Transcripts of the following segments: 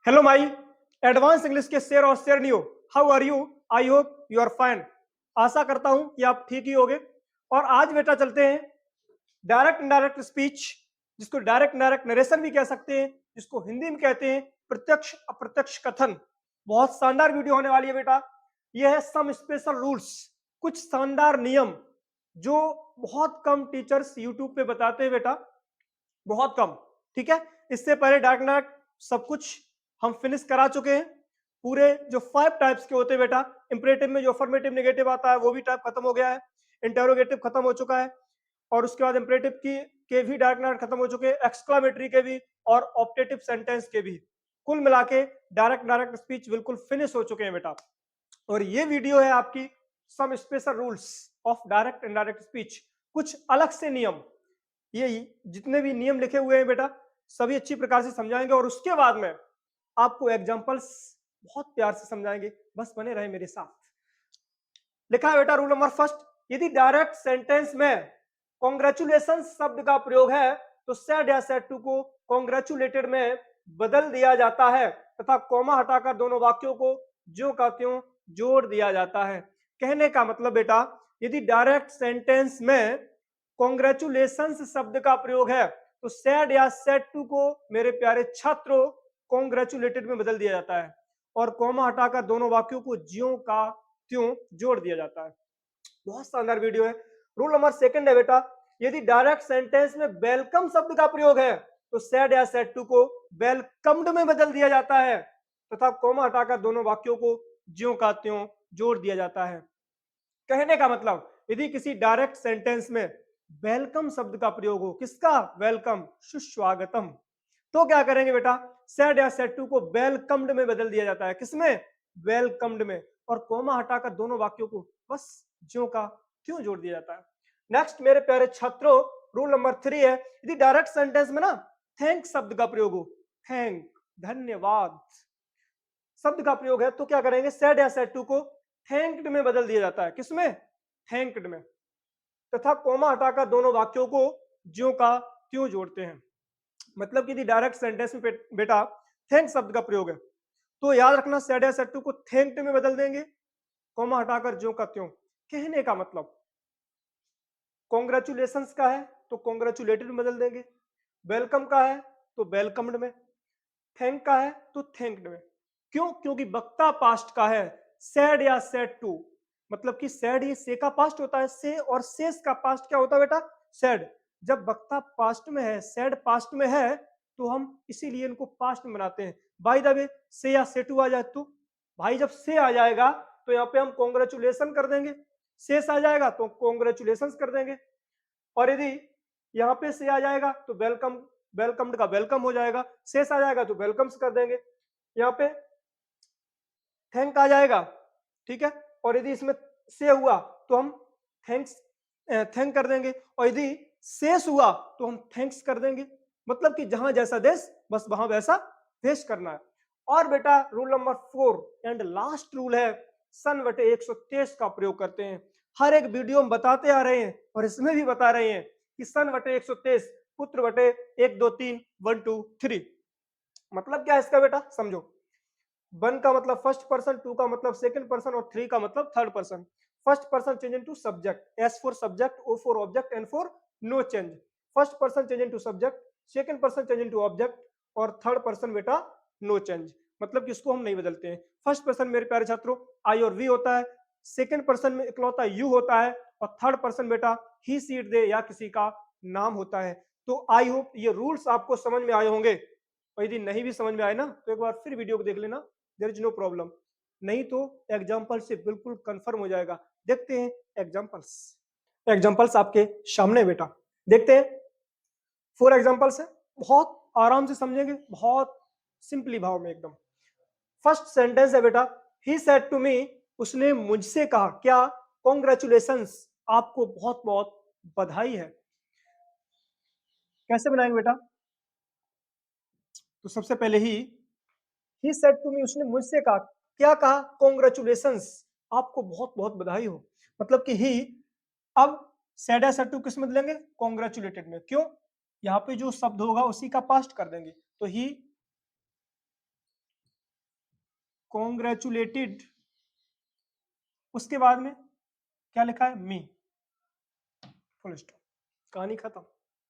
Hello माई advance English के शेर और शेरनियो, how are you? I hope you are fine. आशा करता हूं कि आप ठीक ही होंगे। और आज बेटा चलते हैं डायरेक्ट इनडायरेक्ट स्पीच, जिसको डायरेक्ट इनडायरेक्ट नरेशन भी कह सकते हैं, जिसको हिंदी में कहते हैं प्रत्यक्ष अप्रत्यक्ष कथन। बहुत शानदार वीडियो होने वाली है बेटा। यह है सम स्पेशल रूल्स, कुछ शानदार नियम जो बहुत कम टीचर्स यूट्यूब पे बताते हैं बेटा, बहुत कम। ठीक है, इससे पहले डायरेक्ट इनडायरेक्ट सब कुछ हम फिनिश करा चुके हैं। पूरे जो 5 टाइप्स के होते हैं बेटा, इंपरेटिव में जो अफर्मेटिव नेगेटिव आता है वो भी टाइप खत्म हो गया है, इंटेरोगेटिव खत्म हो चुका है, और उसके बाद इंपरेटिव की के भी डायरेक्ट इनडायरेक्ट खत्म हो चुके हैं, एक्सक्लामेटरी के भी और ऑप्टेटिव सेंटेंस के भी। कुल मिला के डायरेक्ट इनडायरेक्ट स्पीच बिल्कुल फिनिश हो चुके हैं बेटा। और ये वीडियो है आपकी some special rules of direct indirect speech, कुछ अलग से नियम। ये जितने भी नियम लिखे हुए हैं बेटा सभी अच्छी प्रकार से समझाएंगे, और उसके बाद में आपको एग्जांपल्स बहुत प्यार से समझाएंगे। बस बने रहे मेरे साथ। लिखा है बेटा रूल नंबर फर्स्ट, यदि डायरेक्ट सेंटेंस में कॉन्ग्रेचुलेशन शब्द का प्रयोग है तो सैड या सैड टू को कॉन्ग्रेचुलेटेड में बदल दिया जाता है तथा कॉमा हटाकर दोनों वाक्यों को ज्यों का त्यों जोड़ दिया जाता है। कहने का मतलब बेटा, यदि डायरेक्ट सेंटेंस में कॉन्ग्रेचुलेशन शब्द का प्रयोग है तो सैड या सैड टू को मेरे प्यारे छात्रों कॉन्ग्रेचुलेटेड में बदल दिया जाता है, और कॉमा हटाकर दोनों वाक्यों को ज्यों का त्यों जोड़ दिया जाता है। बहुत शानदार वीडियो है। रूल नंबर सेकंड है बेटा, यदि डायरेक्ट सेंटेंस में वेलकम शब्द का प्रयोग है तो सैड या सैड टू को वेलकम्ड में बदल दिया जाता है तथा कॉमा हटाकर दोनों वाक्यों को ज्यों का त्यों जोड़ दिया जाता है। कहने का मतलब, यदि किसी डायरेक्ट सेंटेंस में वेलकम शब्द का प्रयोग हो, किसका? वेलकम, सुस्वागतम, तो क्या करेंगे बेटा, सैड या सैड टू को वेलकम्ड में बदल दिया जाता है। किसमें? वेलकम्ड में, और कोमा हटाकर दोनों वाक्यों को बस ज्यों का त्यों जोड़ दिया जाता है। नेक्स्ट मेरे प्यारे छात्रों, रूल नंबर 3 है, यदि डायरेक्ट सेंटेंस में ना थैंक शब्द का प्रयोग हो, थैंक, धन्यवाद शब्द का प्रयोग है, तो क्या करेंगे, सैड या सैड टू को थैंक्ड में बदल दिया जाता है। किसमें? थैंक्ड में, तथा कोमा हटाकर दोनों वाक्यों को ज्यों का त्यों जोड़ते हैं। मतलब कि यदि डायरेक्ट सेंटेंस में बेटा थैंक शब्द का प्रयोग है तो याद रखना सैड या सैड टू को थैंक्ड में बदल देंगे, कोमा हटाकर ज्यों का त्यों। कहने का मतलब, कॉन्ग्रेचुलेशंस का है तो कॉन्ग्रेचुलेटेड में बदल देंगे, वेलकम का है तो वेलकम्ड में, थैंक का है तो थैंक्ड में। क्यों? क्योंकि वक्ता पास्ट का है, सैड या सैड टू, मतलब कि सैड ये से का पास्ट होता है, से, और सेस का पास्ट क्या होता है बेटा? सैड। जब वक्ता पास्ट में है, सैड पास्ट में है, तो हम इसीलिए इनको पास्ट में बनाते हैं। बाय द वे, से या से टू आ जाए तो भाई, जब से आ जाएगा तो यहाँ पे हम कॉन्ग्रेचुलेशन कर देंगे, सेस आ जाएगा तो कॉन्ग्रेचुलेशन कर देंगे, और यदि यहाँ पे से आ जाएगा तो वेलकम, वेलकम्ड का वेलकम हो जाएगा, सेस आ जाएगा तो वेलकम्स कर देंगे, यहाँ पे थैंक आ जाएगा। ठीक है, और यदि इसमें से हुआ तो हम थैंक्स, थैंक कर देंगे, और यदि शेष हुआ तो हम थैंक्स कर देंगे। मतलब कि जहां जैसा देश बस वहां वैसा भेष करना है। और बेटा rule number 4 and last rule है, सन बटे 123 का प्रयोग करते हैं। हर एक वीडियो में बताते आ रहे हैं और इसमें भी बता रहे हैं कि सन बटे 123, पुत्र बटे 1 2 3 1 2 3। मतलब क्या है इसका बेटा, समझो। 1 का मतलब फर्स्ट पर्सन, 2 का मतलब सेकंड पर्सन, और 3 का मतलब third person. First person change into subject, S for subject, O for object, N for no change. First person change into subject, second person change into object, और third person बेटा no change, मतलब कि इसको हम नहीं बदलते हैं। First person मेरे प्यारे छात्रों आई और वी होता है, सेकंड पर्सन में इकलौता यू होता है, और थर्ड पर्सन बेटा ही, सी, इट, दे या किसी का नाम होता है। तो आई होप ये रूल्स आपको समझ में आए होंगे, और यदि नहीं भी समझ में आए ना तो एक बार फिर वीडियो को देख लेना, देयर इज नो प्रॉब्लम। नहीं तो एग्जांपल से बिल्कुल कंफर्म हो जाएगा। देखते हैं एग्जांपल्स। एग्जांपल्स आपके सामने बेटा, देखते हैं। 4 एग्जांपल्स है, बहुत आराम से समझेंगे, बहुत सिंपली भाव में एकदम। फर्स्ट सेंटेंस है बेटा, ही सेड टू मी, उसने मुझसे कहा, क्या? कॉन्ग्रेचुलेशंस, आपको बहुत बहुत बधाई है। कैसे बनाएंगे बेटा? तो सबसे पहले ही सेड टू मी, उसने मुझसे कहा, क्या कहा? कॉन्ग्रेचुलेशंस, आपको बहुत बहुत बधाई हो। मतलब कि ही, अब सैड या सैड टू किस में बदलेंगे? कॉन्ग्रेचुलेटेड में। क्यों? यहाँ पे जो शब्द होगा उसी का पास्ट कर देंगे, तो ही कॉन्ग्रेचुलेटेड, उसके बाद में क्या लिखा है, मी, फुल स्टॉप, कहानी खत्म।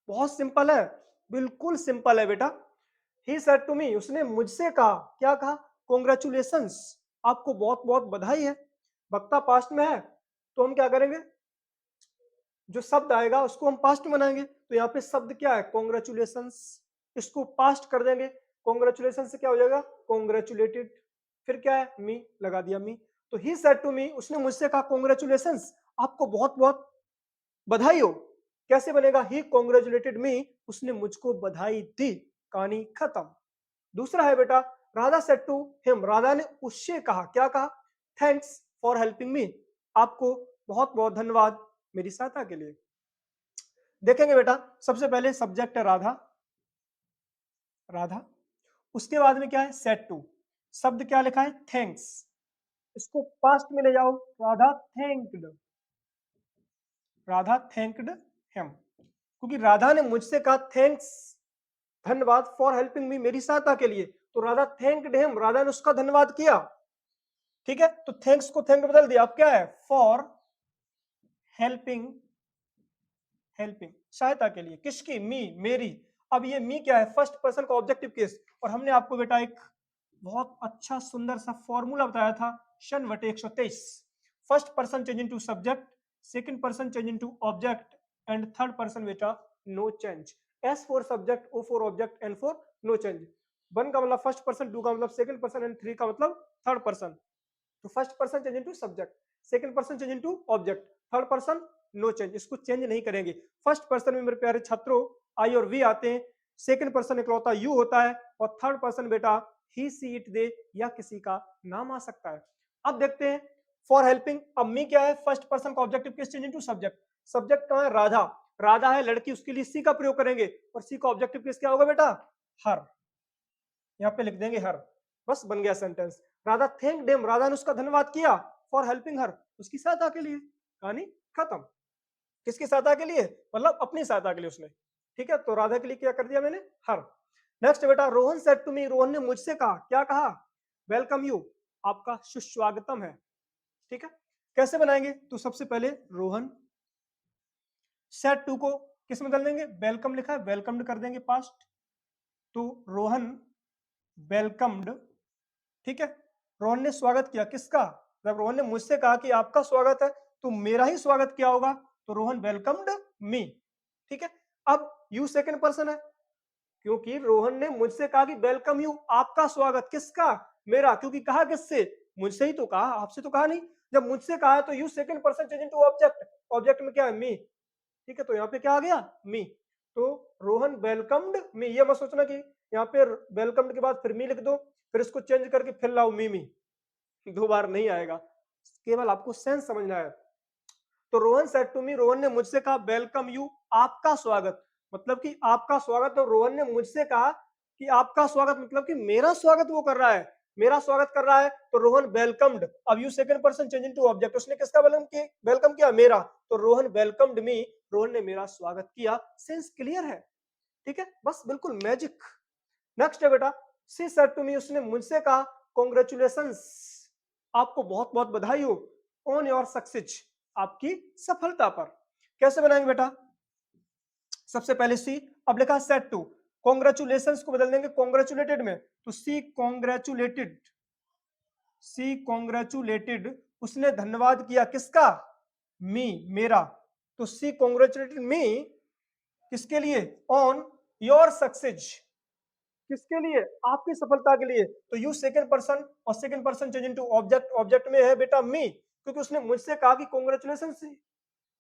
बहुत सिंपल है, बिल्कुल सिंपल है बेटा। ही सेड टू मी, उसने मुझसे कहा, क्या कहा, कॉन्ग्रेचुलेशंस, आपको बहुत बहुत बधाई है। वक्ता पास्ट में है तो हम क्या करेंगे, जो शब्द आएगा उसको हम पास्ट में बनाएंगे। तो यहाँ पे शब्द क्या है, कॉन्ग्रेचुलेशंस, इसको पास्ट कर देंगे। कॉन्ग्रेचुलेशन से क्या हो जाएगा, कॉन्ग्रेचुलेटेड, फिर क्या है, मी, लगा दिया मी। तो ही सेड टू मी, उसने मुझसे कहा कॉन्ग्रेचुलेशंस, आपको बहुत बहुत बधाई हो। कैसे बनेगा, ही कॉन्ग्रेचुलेटेड मी, उसने मुझको बधाई दी, कहानी खत्म। दूसरा है बेटा, Radha said to him, Radha ने उससे कहा, क्या कहा, थैंक्स फॉर हेल्पिंग मी, आपको बहुत बहुत धन्यवाद मेरी सहायता के लिए। देखेंगे बेटा, सबसे पहले सब्जेक्ट है राधा, राधा, उसके बाद में क्या है, सेड टू, शब्द क्या लिखा है, थैंक्स, इसको पास्ट में ले जाओ, Radha thanked, Radha thanked him, क्योंकि राधा ने मुझसे कहा थैंक्स, धन्यवाद, फॉर हेल्पिंग मी, मेरी सहायता के लिए। तो राधा थैंक्ड हिम, राधा ने उसका धन्यवाद किया। ठीक है, तो थैंक्स को थैंक बदल दिया, अब क्या है, फॉर हेल्पिंग, हेल्पिंग, सहायता के लिए, किसकी, मी, मेरी। अब ये मी क्या है, फर्स्ट पर्सन का ऑब्जेक्टिव केस, और हमने आपको बेटा एक बहुत अच्छा सुंदर सा फॉर्मूला बताया था, शन बटे 123, first person change into subject, second person change into object, and third person बेटा no change. S for subject, O for object, N for no change. One का मतलब फर्स्ट पर्सन, टू का मतलब सेकंड पर्सन, एंड थ्री का मतलब third person. तो first person change into subject, second person change into object, third person no change, इसको change नहीं करेंगे। फर्स्ट पर्सन में मेरे प्यारे छात्रों आई और वी आते हैं, सेकंड पर्सन इकलौता यू होता है, और थर्ड पर्सन बेटा ही, सी, इट, दे या किसी का नाम आ सकता है। अब देखते हैं फॉर हेल्पिंग, अब मी क्या है, फर्स्ट पर्सन का objective case change into subject, subject कहां है, राधा, राधा है लड़की, उसके लिए सी का प्रयोग करेंगे, और सी का ऑब्जेक्टिव केस क्या होगा बेटा, हर, यहाँ पे लिख देंगे हर, बस बन गया sentence. Radha thanked him, Radha ने उसका धन्यवाद किया, फॉर हेल्पिंग हर, उसकी सहायता के लिए, कहानी खत्म। किसकी सहायता के लिए, मतलब अपनी सहायता के लिए उसने। ठीक है, तो राधा के लिए क्या कर दिया मैंने, हर। नेक्स्ट बेटा, Rohan said to me, Rohan ने मुझसे कहा, क्या कहा, वेलकम यू, आपका सुस्वागतम है। ठीक है, कैसे बनाएंगे, तो सबसे पहले रोहन, सेड टू को किस में बदल देंगे, वेलकम लिखा है, वेलकम्ड कर देंगे पास्ट, तो रोहन वेलकम्ड। ठीक है, रोहन ने स्वागत किया, किसका, जब रोहन ने मुझसे कहा कि आपका स्वागत है, तो मेरा ही स्वागत किया होगा, तो रोहन वेलकम्ड मी। ठीक है, अब यू सेकंड पर्सन है, क्योंकि रोहन ने मुझसे कहा कि वेलकम यू, आपका स्वागत, किसका, मेरा, क्योंकि कहा किससे, मुझसे ही तो कहा, आपसे तो कहा नहीं। जब मुझसे कहा है तो you second person change into object, object में क्या है, मी। ठीक है, तो यहाँ पे क्या आ गया, मी। तो रोहन वेलकम्ड मी, ये मत सोचना कि यहाँ पे वेलकम्ड के बाद फिर मी लिख दो, फिर इसको चेंज करके फिर लाओ मी, दो बार नहीं आएगा, केवल आपको सेंस समझना है। तो Rohan said to me, Rohan ने मुझसे कहा वेलकम यू, आपका स्वागत, मतलब कि आपका स्वागत। तो रोहन ने मुझसे कहा कि आपका स्वागत, मतलब कि मेरा स्वागत वो कर रहा है, मेरा स्वागत कर रहा है, तो रोहन वेलकम्ड। अब you second person change into object, उसने किसका वेलकम किया, मेरा, तो रोहन वेलकम्ड मी, रोहन ने मेरा स्वागत किया। सेंस क्लियर है, ठीक है, बस बिल्कुल मैजिक। नेक्स्ट है बेटा, सी सेड टू मी, उसने मुझसे कहा कॉन्ग्रेचुलेशंस, आपको बहुत बहुत बधाई हो, ऑन योर सक्सेस, आपकी सफलता पर। कैसे बनाएंगे बेटा, सबसे पहले सी, अब लिखा सेड टू, कॉन्ग्रेचुलेशंस को बदल देंगे कॉन्ग्रेचुलेटेड में, तो सी कॉन्ग्रेचुलेटेड, सी कॉन्ग्रेचुलेटेड, उसने धन्यवाद किया, किसका, मी, मेरा, तो सी कॉन्ग्रेचुलेटेड मी, किसके लिए, ऑन योर सक्सेस, किसके लिए, आपकी सफलता के लिए। तो यू सेकंड पर्सन, और second person change into object, object में है बेटा मी, क्योंकि उसने मुझसे कहा कि कॉन्ग्रेचुलेशन,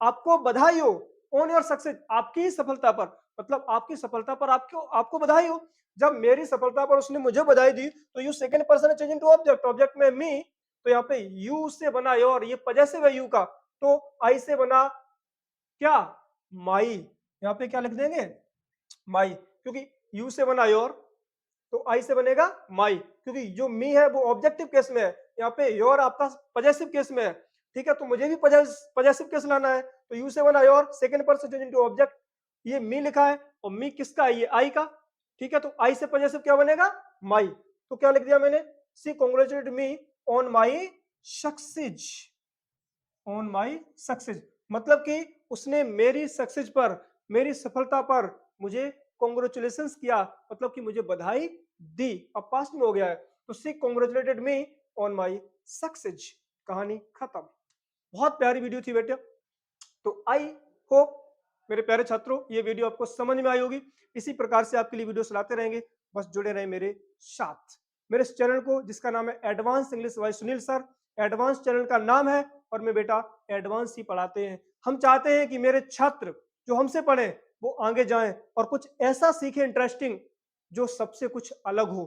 आपको बधाई हो, ऑन योर सक्सेस, आपकी सफलता पर, मतलब आपकी सफलता पर आपको आपको बधाई हो। जब मेरी सफलता पर उसने मुझे बधाई दी, तो you second person change into object, object में मी, तो यहाँ पे यू से बना योर, ये पजेसिव है यू का, तो आई से बना क्या, माई, यहाँ पे क्या लिख देंगे, माई, क्योंकि यू से बना योर, तो आई से बनेगा माई, क्योंकि जो मी है वो ऑब्जेक्टिव केस में है, यहाँ पे योर आपका पजेसिव केस में है। ठीक है, तो मुझे भी पजेसिव केस लाना है, तो यू से बना your, second person change into object, ये मी लिखा है, और मी किसका है, ये आई का। ठीक है, तो आई से पजेसिव क्या बनेगा, माई, तो क्या लिख दिया मैंने, she congratulated me on my success, on my success, मतलब कि उसने मेरी सक्सेस पर, मेरी सफलता पर मुझे कॉन्ग्रेचुलेशन किया, मतलब कि मुझे बधाई दी। अब पास्ट में हो गया है, तो she congratulated me on my success. कहानी खत्म। बहुत प्यारी वीडियो थी बेटा। तो आई होप मेरे प्यारे छात्रों ये वीडियो आपको समझ में आई होगी। इसी प्रकार से आपके लिए वीडियो लाते रहेंगे, बस जुड़े रहें मेरे साथ। मेरे इस चैनल को, जिसका नाम है advance English by Sunil sir, advance channel का नाम है और मैं बेटा एडवांस ही पढ़ाते हैं। हम चाहते हैं कि मेरे छात्र जो हमसे पढ़े वो आगे जाएं और कुछ ऐसा सीखें इंटरेस्टिंग जो सबसे कुछ अलग हो।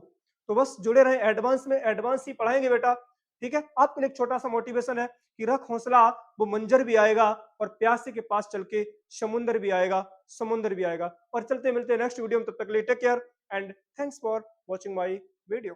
तो बस जुड़े रहें एडवांस में, एडवांस ही पढ़ाएंगे बेटा। ठीक है, आपके लिए एक छोटा सा मोटिवेशन है कि रख हौसला, वो मंजर भी आएगा और प्यासे के पास चल के समुंदर भी आएगा, समुंदर भी आएगा। और चलते मिलते हैं नेक्स्ट वीडियो में, तब तक के लिए take care and thanks for watching my video.